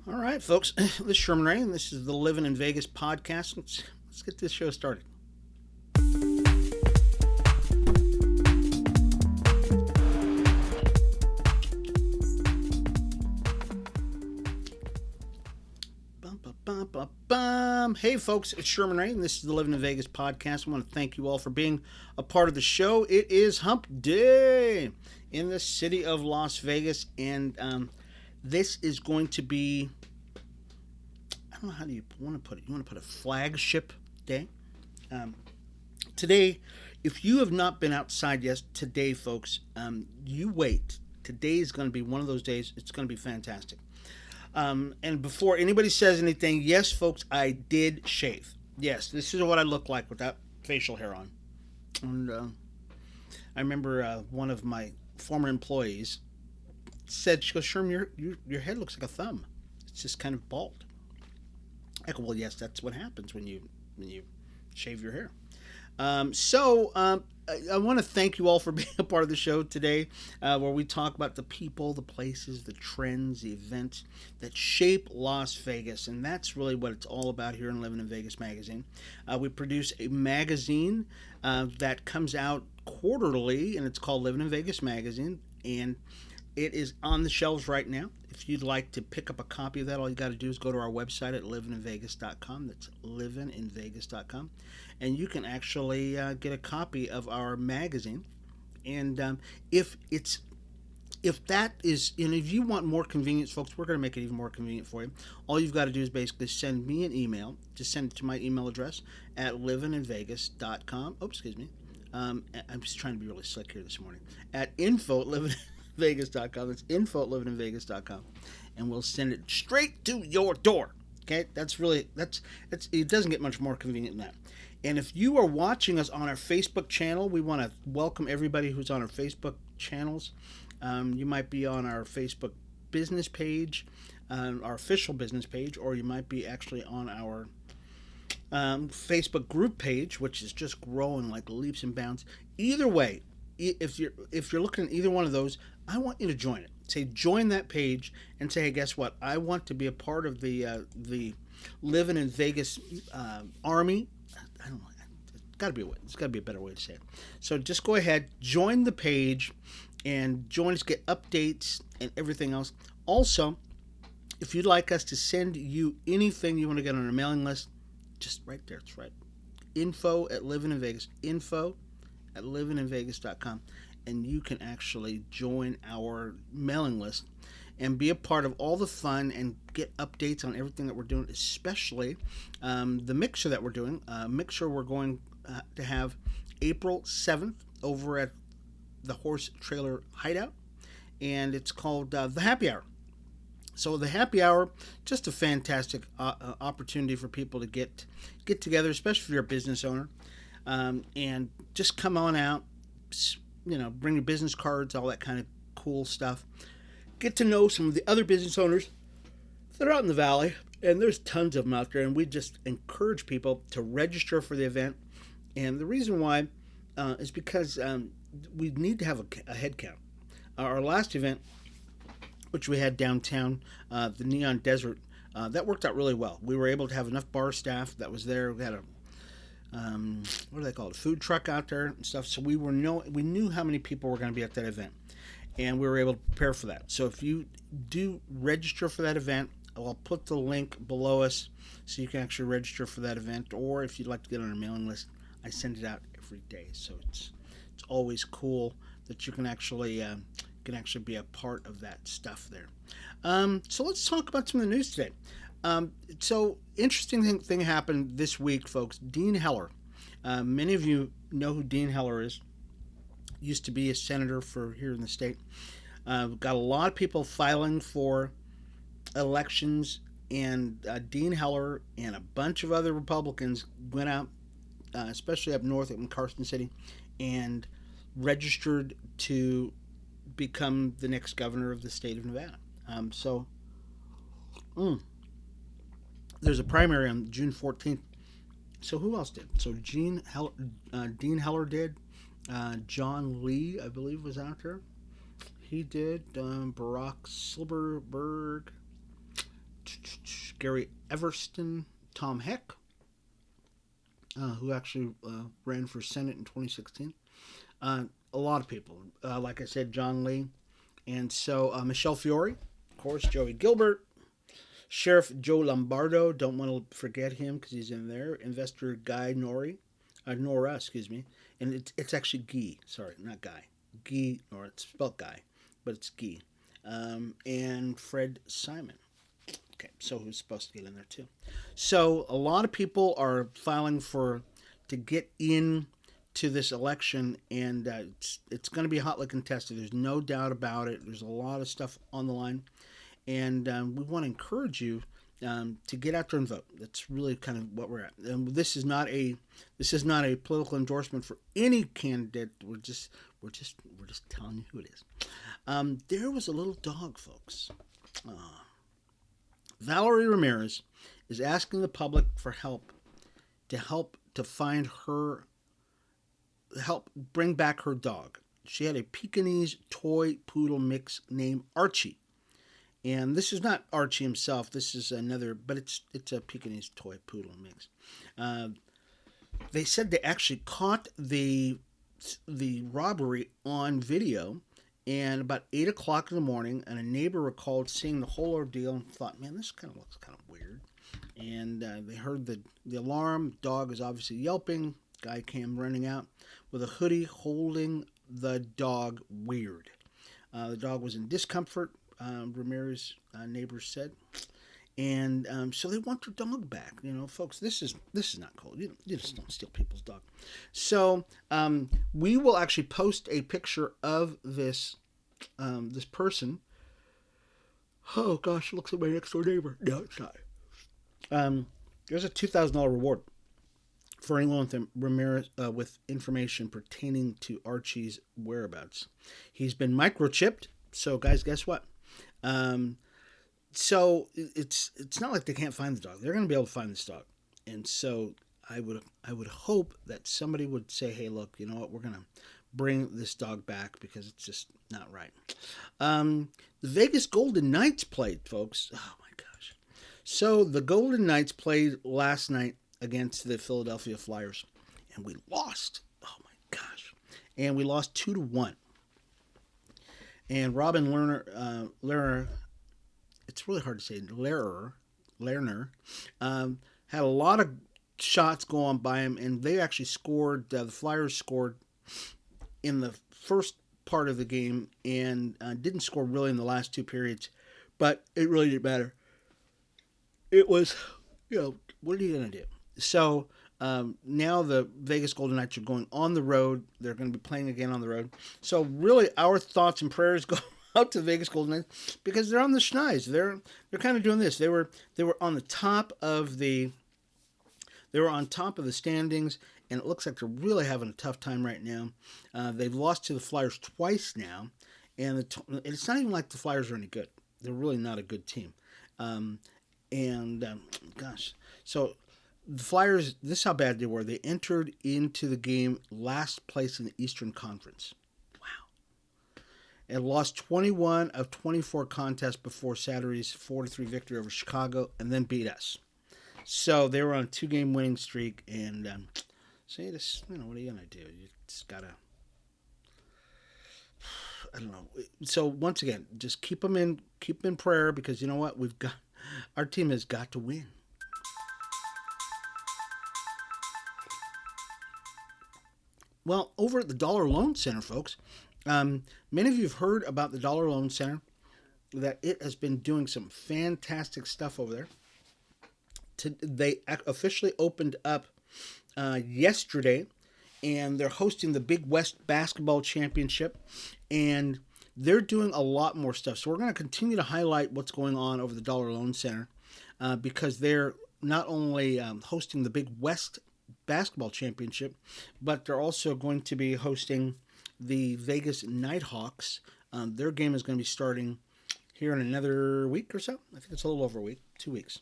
All right, folks. This is Sherman Ray, and this is the Livin in Vegas podcast. Let's get this show started. Bum, bum, bum, bum, bum. Hey, folks, it's Sherman Ray, and this is the Livin in Vegas podcast. I want to thank you all for being a part of the show. It is Hump Day in the city of Las Vegas, and this is going to be, I don't know, how do you want to put it? You want to put a flagship day? Um, Today, if you have not been outside yet today, folks, you wait. Today is going to be one of those days. It's going to be fantastic. And before anybody says anything, yes, folks, I did shave. Yes, this is what I look like without facial hair on. And I remember one of my former employees said, she goes, Sherm, your head looks like a thumb. It's just kind of bald. I go, well, yes, that's what happens when you shave your hair. I want to thank you all for being a part of the show today, where we talk about the people, the places, the trends, the events that shape Las Vegas, and that's really what it's all about here in Livin in Vegas magazine. We produce a magazine that comes out quarterly, and it's called Livin in Vegas magazine, and it is on the shelves right now. If you'd like to pick up a copy of that, all you got to do is go to our website at livininvegas.com. That's livininvegas.com. And you can actually get a copy of our magazine. And if that is, and if you want more convenience, folks, we're going to make it even more convenient for you. All you've got to do is basically send me an email. Just send it to my email address at livininvegas.com. Oh, excuse me. I'm just trying to be really slick here this morning. At info at livininvegas.com. That's info at livininvegas.com. And we'll send it straight to your door. Okay? That's it doesn't get much more convenient than that. And if you are watching us on our Facebook channel, we want to welcome everybody who's on our Facebook channels. You might be on our Facebook business page, our official business page, or you might be actually on our Facebook group page, which is just growing like leaps and bounds. Either way, if you're looking at either one of those, I want you to join it. Say join that page and say, hey, guess what? I want to be a part of the Livin in Vegas army. I don't know. It's got to be a better way to say it. So just go ahead, join the page, and join us, get updates and everything else. Also, if you'd like us to send you anything you want to get on our mailing list, just right there. It's right. Info at Livin in Vegas. Info at livininvegas.com. And you can actually join our mailing list and be a part of all the fun and get updates on everything that we're doing, especially the mixer that we're doing. Mixer we're going to have April 7th over at the Horse Trailer Hideout, and it's called the Happy Hour. So the Happy Hour, just a fantastic opportunity for people to get together, especially if you're a business owner, and just come on out, bring your business cards, all that kind of cool stuff. Get to know some of the other business owners that are out in the valley, and there's tons of them out there, and we just encourage people to register for the event. And the reason why is because we need to have a head count. Our last event, which we had downtown, the Neon Desert, that worked out really well. We were able to have enough bar staff that was there. We had a what do they call it? A food truck out there and stuff. So we knew how many people were going to be at that event, and we were able to prepare for that. So if you do register for that event, I'll put the link below us so you can actually register for that event. Or if you'd like to get on our mailing list, I send it out every day. So it's always cool that you can actually be a part of that stuff there. So let's talk about some of the news today. So interesting thing happened this week, folks. Dean Heller. Many of you know who Dean Heller is. Used to be a senator for here in the state. Got a lot of people filing for elections, and Dean Heller and a bunch of other Republicans went out, especially up north in Carson City, and registered to become the next governor of the state of Nevada. There's a primary on June 14th. So who else did? So Dean Heller did. John Lee, I believe, was out there. He did. Barack Silverberg. Gary Everston, Tom Heck, who actually ran for Senate in 2016. A lot of people. Like I said, John Lee. And so Michelle Fiore, of course, Joey Gilbert, Sheriff Joe Lombardo, don't want to forget him because he's in there. Investor Guy Nora, excuse me. And it's actually Guy, sorry, not Guy. Guy Nora, it's spelled Guy, but it's Guy. And Fred Simon. Okay, so who's supposed to get in there too? So a lot of people are filing to get in to this election, and it's going to be hotly contested. There's no doubt about it. There's a lot of stuff on the line, and we want to encourage you to get out there and vote. That's really kind of what we're at. And this is not a political endorsement for any candidate. We're just telling you who it is. There was a little dog, folks. Valerie Ramirez is asking the public for help to find her, help bring back her dog. She had a Pekingese toy poodle mix named Archie. And this is not Archie himself. This is another, but it's a Pekingese toy poodle mix. They said they actually caught the robbery on video, and about 8 o'clock in the morning, and a neighbor recalled seeing the whole ordeal and thought, man, this kind of looks kind of weird. And they heard the alarm. Dog is obviously yelping. Guy came running out with a hoodie holding the dog weird. The dog was in discomfort, Ramirez neighbors said. And so they want their dog back. You know, folks, this is not cool. You just don't steal people's dog. So we will actually post a picture of this person. Oh gosh, it looks like my next door neighbor. No, it's not. There's a $2,000 reward for anyone with Ramirez with information pertaining to Archie's whereabouts. He's been microchipped. So guys, guess what? So it's not like they can't find the dog. They're going to be able to find this dog. And so I would hope that somebody would say, hey, look, you know what? We're going to bring this dog back because it's just not right. The Vegas Golden Knights played, folks. Oh, my gosh. So the Golden Knights played last night against the Philadelphia Flyers, and we lost. Oh, my gosh. And we lost 2-1. And Robin Lerner, it's really hard to say, Lerner, had a lot of shots go on by him, and they actually scored, the Flyers scored in the first part of the game, and didn't score really in the last two periods, but it really didn't matter. It was, what are you going to do? So now the Vegas Golden Knights are going on the road. They're going to be playing again on the road. So really our thoughts and prayers go out to the Vegas Golden Knights because they're on the schneis. They're kind of doing this. They were on the top of the standings, and it looks like they're really having a tough time right now. They've lost to the Flyers twice now, and it's not even like the Flyers are any good. They're really not a good team. Gosh, so the Flyers, this is how bad they were. They entered into the game last place in the Eastern Conference. Wow. And lost 21 of 24 contests before Saturday's 4-3 victory over Chicago, and then beat us. So they were on a 2-game winning streak, and what are you going to do? You just got to, I don't know. So once again, just keep them in prayer, because you know what? Our team has got to win. Well, over at the Dollar Loan Center, folks, many of you have heard about the Dollar Loan Center, that it has been doing some fantastic stuff over there. They officially opened up yesterday, and they're hosting the Big West Basketball Championship, and they're doing a lot more stuff. So we're going to continue to highlight what's going on over the Dollar Loan Center because they're not only hosting the Big West Basketball Championship, but they're also going to be hosting the Vegas Nighthawks. Their game is going to be starting here in another week or so. I think it's a little over a week, 2 weeks.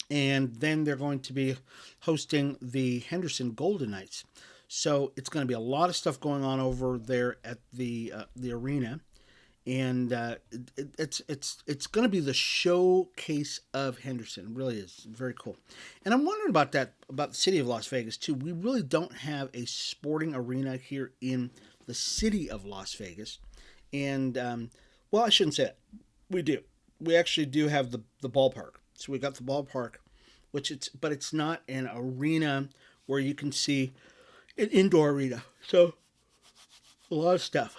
And then they're going to be hosting the Henderson Golden Knights. So it's going to be a lot of stuff going on over there at the arena. and it's going to be the showcase of Henderson. It really is very cool. And I'm wondering about that, about the city of Las Vegas too. We really don't have a sporting arena here in the city of Las Vegas, and well, I shouldn't say that. We do. We actually do have the ballpark. So we got the ballpark, but it's not an arena where you can see an indoor arena. So a lot of stuff.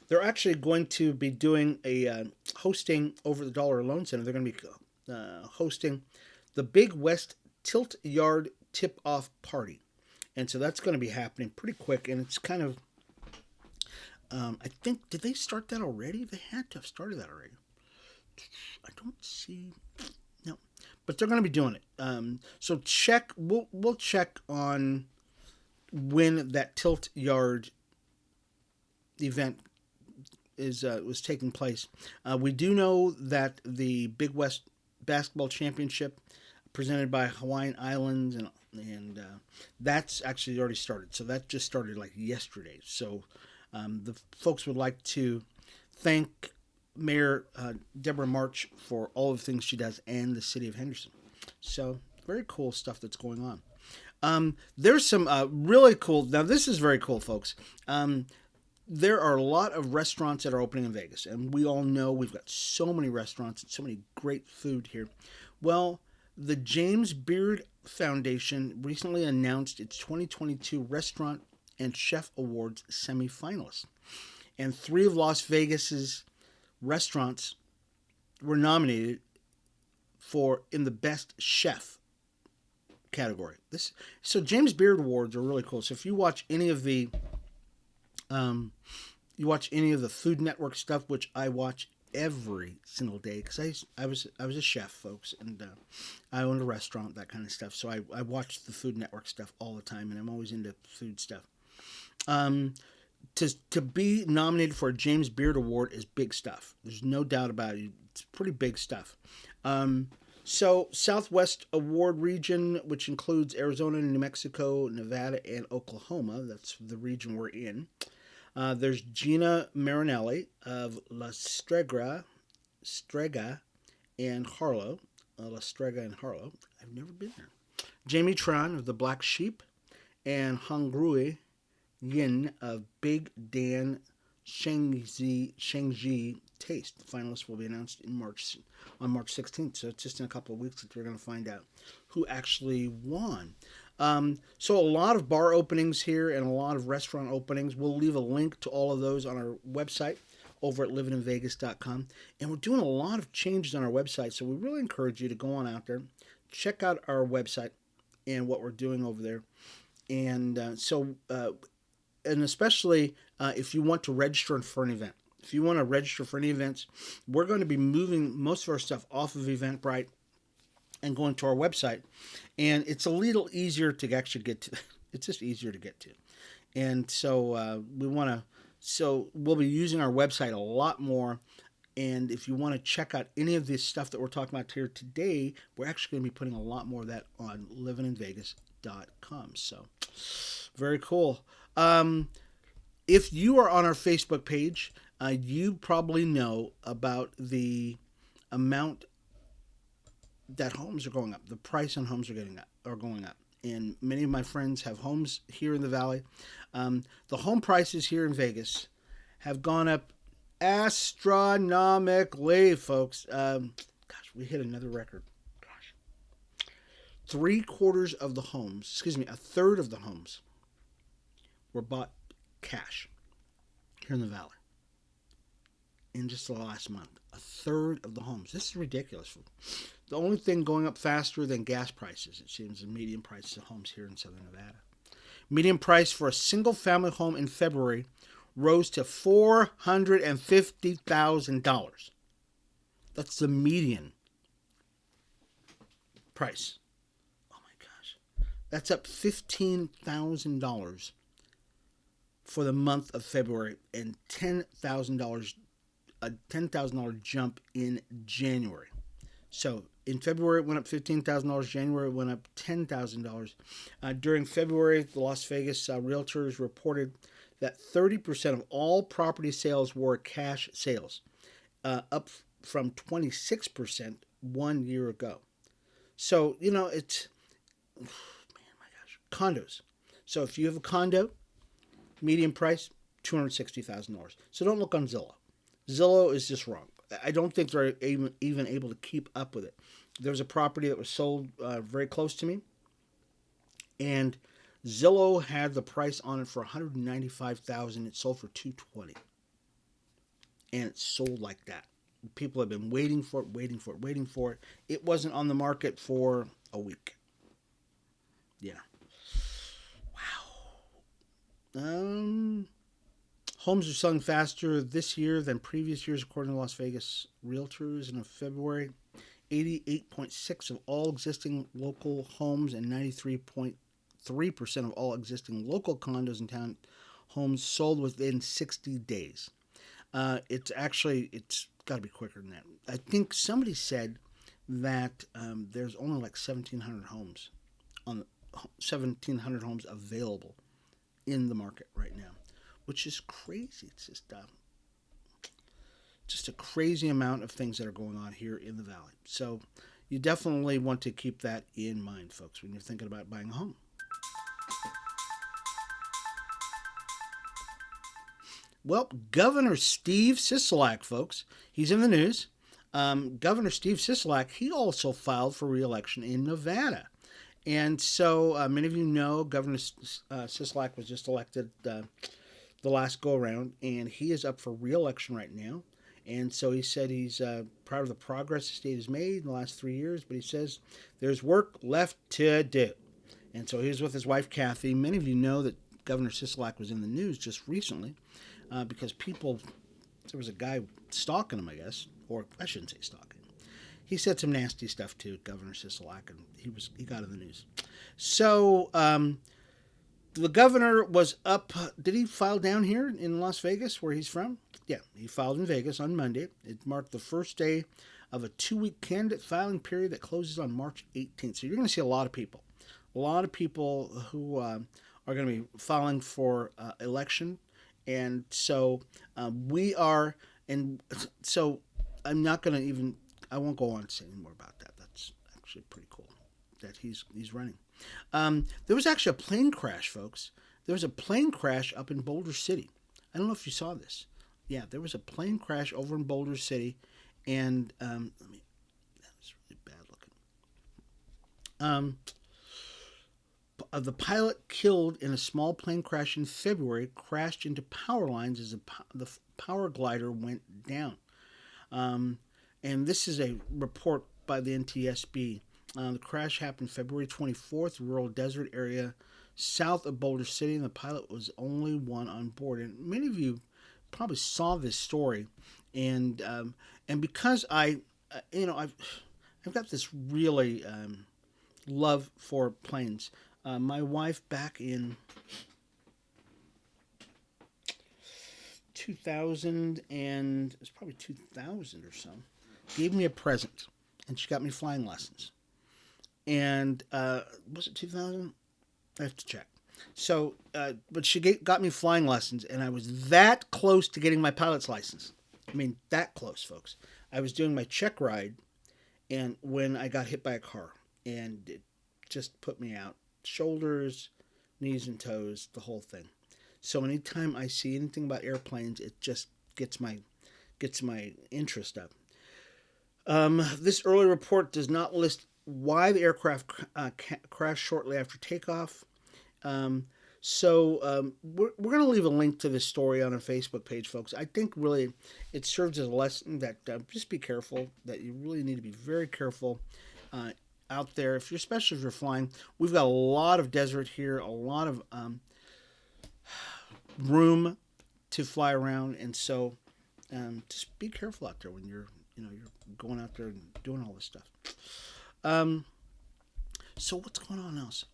They're actually going to be doing a hosting over the Dollar Loan Center. They're going to be hosting the Big West Tilt Yard Tip Off Party, and so that's going to be happening pretty quick. And it's kind of, I think, did they start that already? They had to have started that already. I don't see. No, but they're going to be doing it. So check. We'll check on when that Tilt Yard event was taking place. We do know that the Big West Basketball Championship, presented by Hawaiian Islands, and that's actually already started. So that just started like yesterday. So the folks would like to thank Mayor Deborah March for all of the things she does, and the city of Henderson. So very cool stuff that's going on. There's some really cool. Now this is very cool, folks. There are a lot of restaurants that are opening in Vegas, and we all know we've got so many restaurants and so many great food here. Well, the James Beard Foundation recently announced its 2022 Restaurant and Chef Awards semifinalists, and 3 of Las Vegas's restaurants were nominated for in the Best Chef category. So James Beard Awards are really cool. So if you watch any of the Food Network stuff, which I watch every single day, because I was a chef, folks, and I owned a restaurant, that kind of stuff. So I watch the Food Network stuff all the time, and I'm always into food stuff. To be nominated for a James Beard Award is big stuff. There's no doubt about it. It's pretty big stuff. So Southwest Award region, which includes Arizona, New Mexico, Nevada, and Oklahoma. That's the region we're in. There's Gina Marinelli of La Strega and Harlow. La Strega and Harlow. I've never been there. Jamie Tran of the Black Sheep, and Hangrui Yin of Big Dan Shengji Taste. The finalists will be announced on March 16th. So it's just in a couple of weeks that we're going to find out who actually won. So a lot of bar openings here and a lot of restaurant openings. We'll leave a link to all of those on our website over at livininvegas.com. And we're doing a lot of changes on our website, so we really encourage you to go on out there, check out our website and what we're doing over there. And and especially if you want to register for an event. If you want to register for any events, we're going to be moving most of our stuff off of Eventbrite and going to our website. And it's a little easier to actually get to. It's just easier to get to. And so we'll be using our website a lot more. And if you want to check out any of this stuff that we're talking about here today, we're actually going to be putting a lot more of that on livininvegas.com. So very cool. If you are on our Facebook page, you probably know about the amount that homes are going up. The price on homes are going up. And many of my friends have homes here in the Valley. The home prices here in Vegas have gone up astronomically, folks. We hit another record. Gosh. A third of the homes were bought cash here in the Valley in just the last month. A third of the homes. This is ridiculous. The only thing going up faster than gas prices, it seems, is median prices of homes here in Southern Nevada. Median price for a single-family home in February rose to $450,000. That's the median price. Oh my gosh. That's up $15,000 for the month of February, and $10,000 jump in January. So In February, it went up $15,000. January, it went up $10,000. During February, the Las Vegas realtors reported that 30% of all property sales were cash sales, up from 26% 1 year ago. So, it's, man, my gosh, condos. So if you have a condo, median price, $260,000. So don't look on Zillow. Zillow is just wrong. I don't think they're even able to keep up with it. There was a property that was sold very close to me, and Zillow had the price on it for $195,000. It sold for $220,000, and it sold like that. People have been waiting for it. It wasn't on the market for a week. Yeah. Wow. Homes are selling faster this year than previous years, according to Las Vegas realtors. In February, 88.6% of all existing local homes and 93.3% of all existing local condos and town homes sold within 60 days. It's got to be quicker than that. I think somebody said that there's only like 1,700 homes 1,700 homes available in the market right now, which is crazy. It's just a crazy amount of things that are going on here in the Valley. So you definitely want to keep that in mind, folks, when you're thinking about buying a home. Well, Governor Steve Sislak, folks, he's in the news. Governor Steve Sislak, he also filed for re-election in Nevada. And so many of you know Governor Sislak was just elected the last go-around, and he is up for re-election right now. And so he said he's proud of the progress the state has made in the last 3 years, but he says there's work left to do. And so he's with his wife, Kathy. Many of you know that Governor Sislak was in the news just recently because there was a guy stalking him, I guess, or I shouldn't say stalking. He said some nasty stuff to Governor Sislak, and he got in the news. So the governor was up. Did he file down here in Las Vegas, where he's from? Yeah, he filed in Vegas on Monday. It marked the first day of a 2-week candidate filing period that closes on March 18th. So you're going to see a lot of people who are going to be filing for election. And so we are, and so I'm not going to even, I won't go on to say any more about that. That's actually pretty cool that he's running. There was actually a plane crash, folks. There was a plane crash up in Boulder City. I don't know if you saw this. Yeah, there was a plane crash over in Boulder City, and that was really bad looking. The pilot killed in a small plane crash in February crashed into power lines as the power glider went down. And this is a report by the NTSB. The crash happened February 24th, rural desert area south of Boulder City, and the pilot was only one on board. And many of you probably saw this story, and because I've got this really love for planes. My wife back in 2000, and it was probably 2000 or so, gave me a present, and she got me flying lessons. And was it 2000? I have to check. So, but she got me flying lessons, and I was that close to getting my pilot's license. I mean, that close, folks. I was doing my check ride, and when I got hit by a car, and it just put me out. Shoulders, knees and toes, the whole thing. So anytime I see anything about airplanes, it just gets my interest up. This early report does not list why the aircraft crashed shortly after takeoff. So we're going to leave a link to this story on our Facebook page, folks. I think really it serves as a lesson that just be careful, that you really need to be very careful out there, especially if you're flying. We've got a lot of desert here, a lot of room to fly around, and so just be careful out there when you're going out there and doing all this stuff. So what's going on else?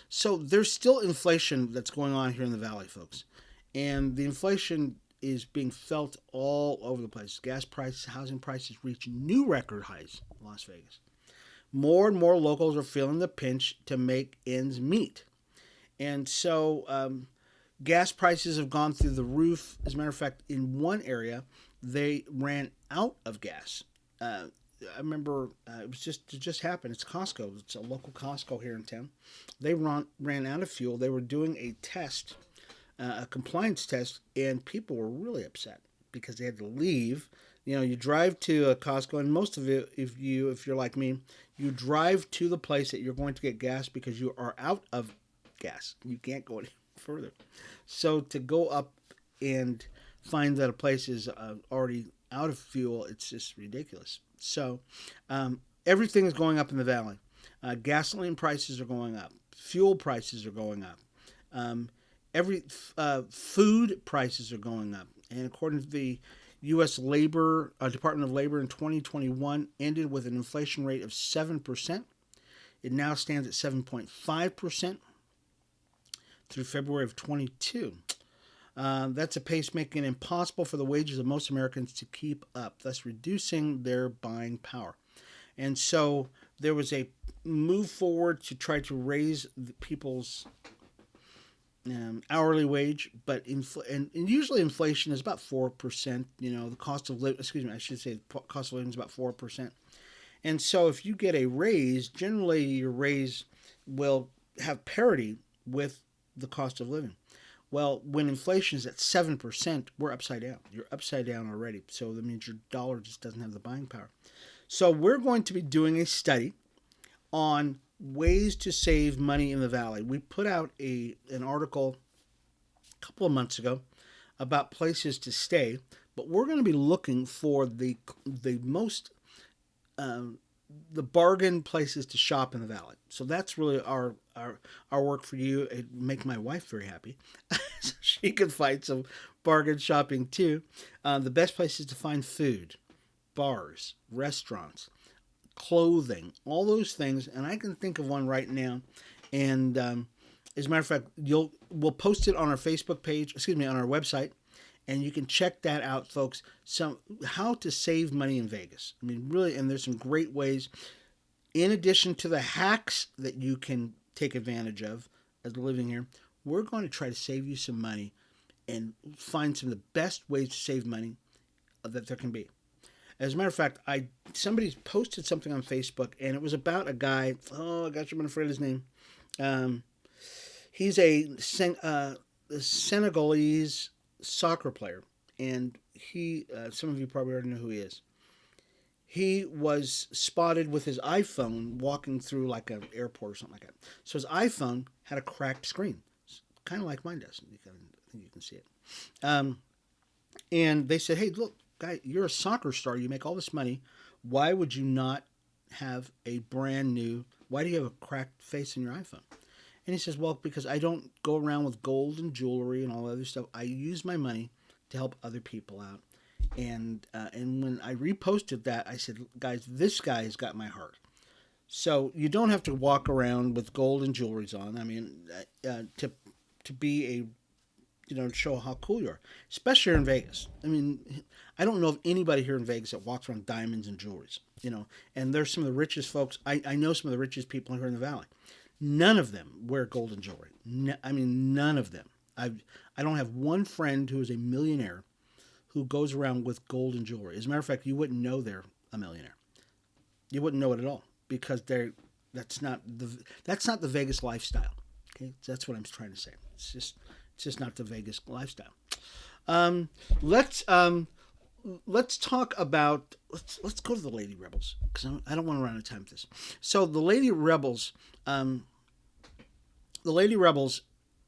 So there's still inflation that's going on here in the Valley, folks, and the inflation is being felt all over the place. Gas prices, housing prices reach new record highs in Las Vegas. More and more locals are feeling the pinch to make ends meet. And so gas prices have gone through the roof. As a matter of fact, in one area, they ran out of gas. I remember it just happened. It's Costco. It's a local Costco here in town. They ran out of fuel. They were doing a test, a compliance test, and people were really upset because they had to leave. You drive to a Costco, and most of it, if you're like me, you drive to the place that you're going to get gas because you are out of gas. You can't go any further. So to go up and find that a place is already out of fuel, it's just ridiculous. So everything is going up in the valley. Gasoline prices are going up. Fuel prices are going up. Food prices are going up. And according to the U.S. Department of Labor in 2021 ended with an inflation rate of 7%. It now stands at 7.5% through February of 22. That's a pace making it impossible for the wages of most Americans to keep up, thus reducing their buying power. And so there was a move forward to try to raise people's hourly wage, but and usually inflation is about 4%. The cost of living, I should say the cost of living is about 4%. And so if you get a raise, generally your raise will have parity with the cost of living. Well, when inflation is at 7%, we're upside down. You're upside down already. So that means your dollar just doesn't have the buying power. So we're going to be doing a study on ways to save money in the valley. We put out an article a couple of months ago about places to stay, but we're going to be looking for the most the bargain places to shop in the valley. So that's really our work for you. It make my wife very happy. So she can find some bargain shopping too. The best places to find food, bars, restaurants, clothing, all those things. And I can think of one right now. And as a matter of fact, we'll post it on our Facebook page, on our website. And you can check that out, folks. How to save money in Vegas. I mean, really, and there's some great ways. In addition to the hacks that you can take advantage of as living here, we're going to try to save you some money and find some of the best ways to save money that there can be. As a matter of fact, somebody posted something on Facebook, and it was about a guy. Oh gosh, I'm afraid of his name. He's a Senegalese soccer player, and he some of you probably already know who he is. He was spotted with his iPhone walking through like an airport or something like that. So his iPhone had a cracked screen, kind of like mine does. I think you can see it. And they said, "Hey, look, guy, you're a soccer star. You make all this money. Why would you not have a brand new? Why do you have a cracked face in your iPhone?" And he says, "Well, because I don't go around with gold and jewelry and all that other stuff. I use my money to help other people out." And when I reposted that, I said, "Guys, this guy's got my heart." So you don't have to walk around with gold and jewelries on. I mean, to be show how cool you are, especially here in Vegas. I mean, I don't know of anybody here in Vegas that walks around diamonds and jewelries. And there's some of the richest folks. I know some of the richest people here in the valley. None of them wear gold and jewelry. None of them. I don't have one friend who is a millionaire who goes around with gold and jewelry. As a matter of fact, you wouldn't know they're a millionaire. You wouldn't know it at all because that's not the Vegas lifestyle. Okay, that's what I'm trying to say. It's just not the Vegas lifestyle. Let's talk about let's go to the Lady Rebels because I don't want to run out of time with this. So the Lady Rebels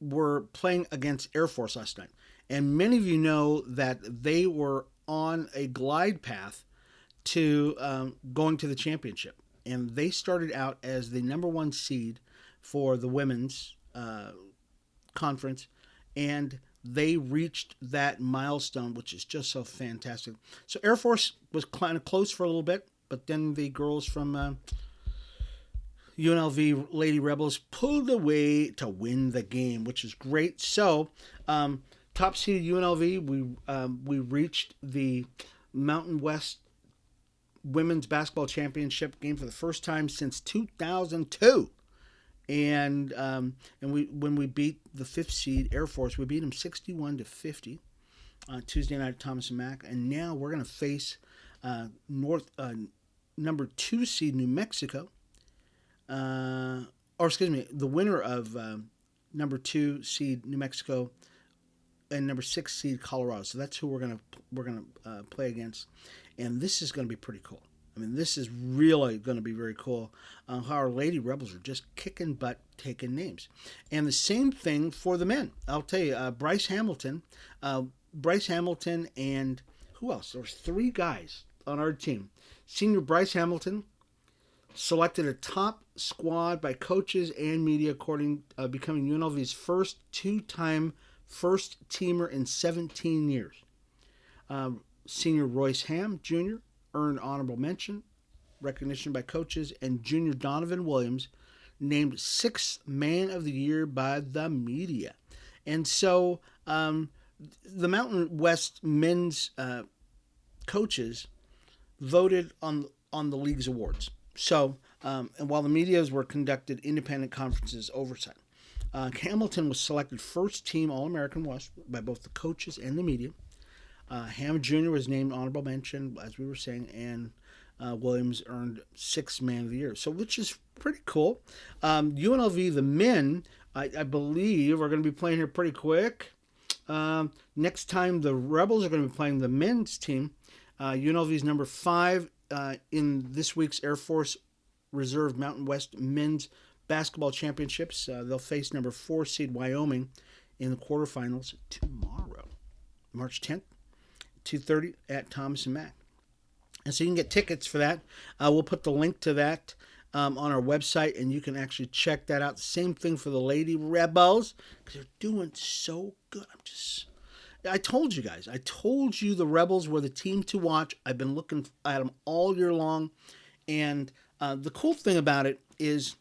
were playing against Air Force last night, and many of you know that they were on a glide path to going to the championship, and they started out as the number one seed for the women's conference, and they reached that milestone, which is just so fantastic. So Air Force was kind of close for a little bit, but then the girls from UNLV Lady Rebels pulled away to win the game, which is great. So top seed UNLV. We reached the Mountain West Women's Basketball Championship game for the first time since 2002. And we when we beat the fifth seed Air Force, we beat them 61-50 Tuesday night at Thomas and Mack, and now we're going to face North number 2 seed New Mexico, or excuse me, the winner of number 2 seed New Mexico and number 6 seed Colorado. So that's who we're gonna play against, and this is going to be pretty cool. I mean, this is really going to be very cool. How our Lady Rebels are just kicking butt, taking names, and the same thing for the men. I'll tell you, Bryce Hamilton, and who else? There was 3 guys on our team. Senior Bryce Hamilton selected a top squad by coaches and media, becoming UNLV's first 2-time first teamer in 17 years. Senior Royce Ham Jr. earned honorable mention, recognition by coaches, and Junior Donovan Williams named 6th Man of the Year by the media. And so the Mountain West men's coaches voted on the league's awards. So, and while the medias were conducted independent conferences oversight, Hamilton was selected first team All-American West by both the coaches and the media. Ham Jr. was named honorable mention, as we were saying, and Williams earned 6th Man of the Year. So, which is pretty cool. UNLV, the men, I believe, are going to be playing here pretty quick. Next time, the Rebels are going to be playing the men's team. UNLV's number 5 in this week's Air Force Reserve Mountain West Men's Basketball Championships. They'll face number 4 seed Wyoming in the quarterfinals tomorrow, March 10th, 2:30 at Thomas and Mack. And so you can get tickets for that. We'll put the link to that on our website, and you can actually check that out. Same thing for the Lady Rebels, because they're doing so good. I told you guys. I told you the Rebels were the team to watch. I've been looking at them all year long. And the cool thing about it is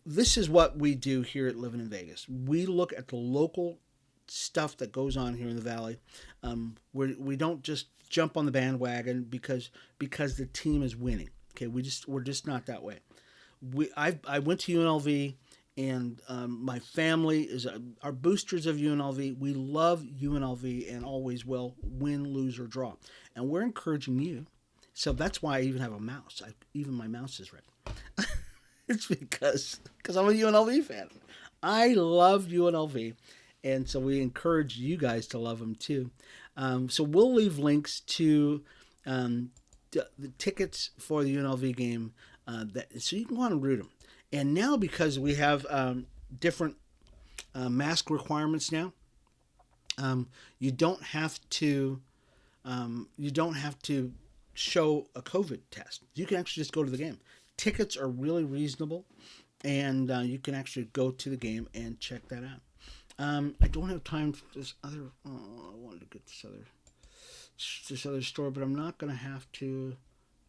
this is what we do here at Livin in Vegas. We look at the local stuff that goes on here in the Valley. We don't just jump on the bandwagon because the team is winning. Okay, we're just not that way. I went to UNLV, and my family are boosters of UNLV. We love UNLV and always will, win, lose, or draw. And we're encouraging you. So that's why I even have a mouse. Even my mouse is red. It's because I'm a UNLV fan. I love UNLV. And so we encourage you guys to love them too. So we'll leave links to the tickets for the UNLV game so you can go on and root them. And now, because we have different mask requirements now, you don't have to show a COVID test. You can actually just go to the game. Tickets are really reasonable, and you can actually go to the game and check that out. I don't have time for this other. I wanted to get this other story, but I'm not going to have to.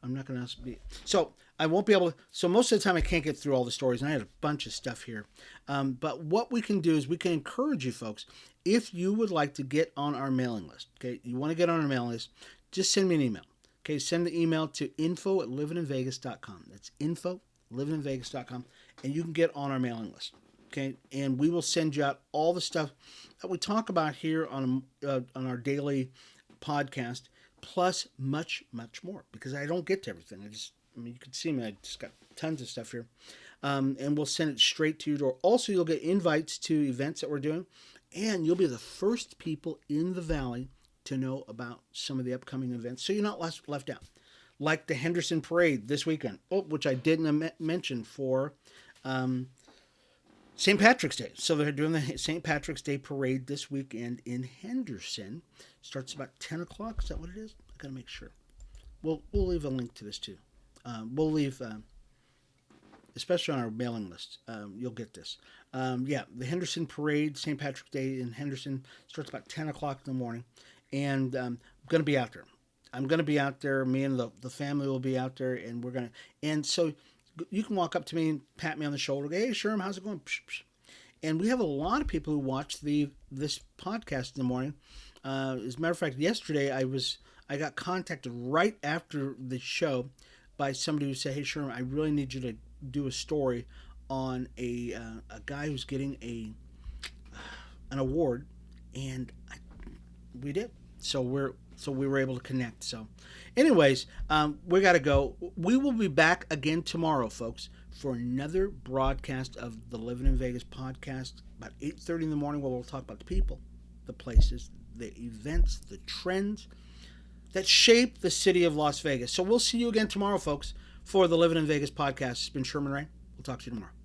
I'm not going to be. So I won't be able to. So most of the time I can't get through all the stories, and I had a bunch of stuff here. But what we can do is we can encourage you folks, if you would like to get on our mailing list. Okay, you want to get on our mailing list, just send me an email. Okay, send the email to info@livininvegas.com. That's info@livininvegas.com, and you can get on our mailing list. Okay, and we will send you out all the stuff that we talk about here on our daily podcast, plus much, much more, because I don't get to everything. You can see me. I just got tons of stuff here, and we'll send it straight to your door. Also, you'll get invites to events that we're doing, and you'll be the first people in the Valley to know about some of the upcoming events, so you're not left out. Like the Henderson Parade this weekend, which I didn't mention for St. Patrick's Day. So they're doing the St. Patrick's Day Parade this weekend in Henderson. Starts about 10 o'clock. Is that what it is? I got to make sure. We'll leave a link to this too. We'll leave, especially on our mailing list, you'll get this. The Henderson Parade, St. Patrick's Day in Henderson, starts about 10 o'clock in the morning. And I'm going to be out there. Me and the family will be out there, and so you can walk up to me and pat me on the shoulder. Hey, Sherman, how's it going? And we have a lot of people who watch this podcast in the morning. As a matter of fact, yesterday I got contacted right after the show by somebody who said, "Hey Sherman, I really need you to do a story on a guy who's getting an award," and we did. So we were able to connect. So, anyways, we got to go. We will be back again tomorrow, folks, for another broadcast of the Livin in Vegas podcast about 8:30 in the morning, where we'll talk about the people, the places, the events, the trends that shape the city of Las Vegas. So we'll see you again tomorrow, folks, for the Livin in Vegas podcast. It's been Sherman Ray. We'll talk to you tomorrow.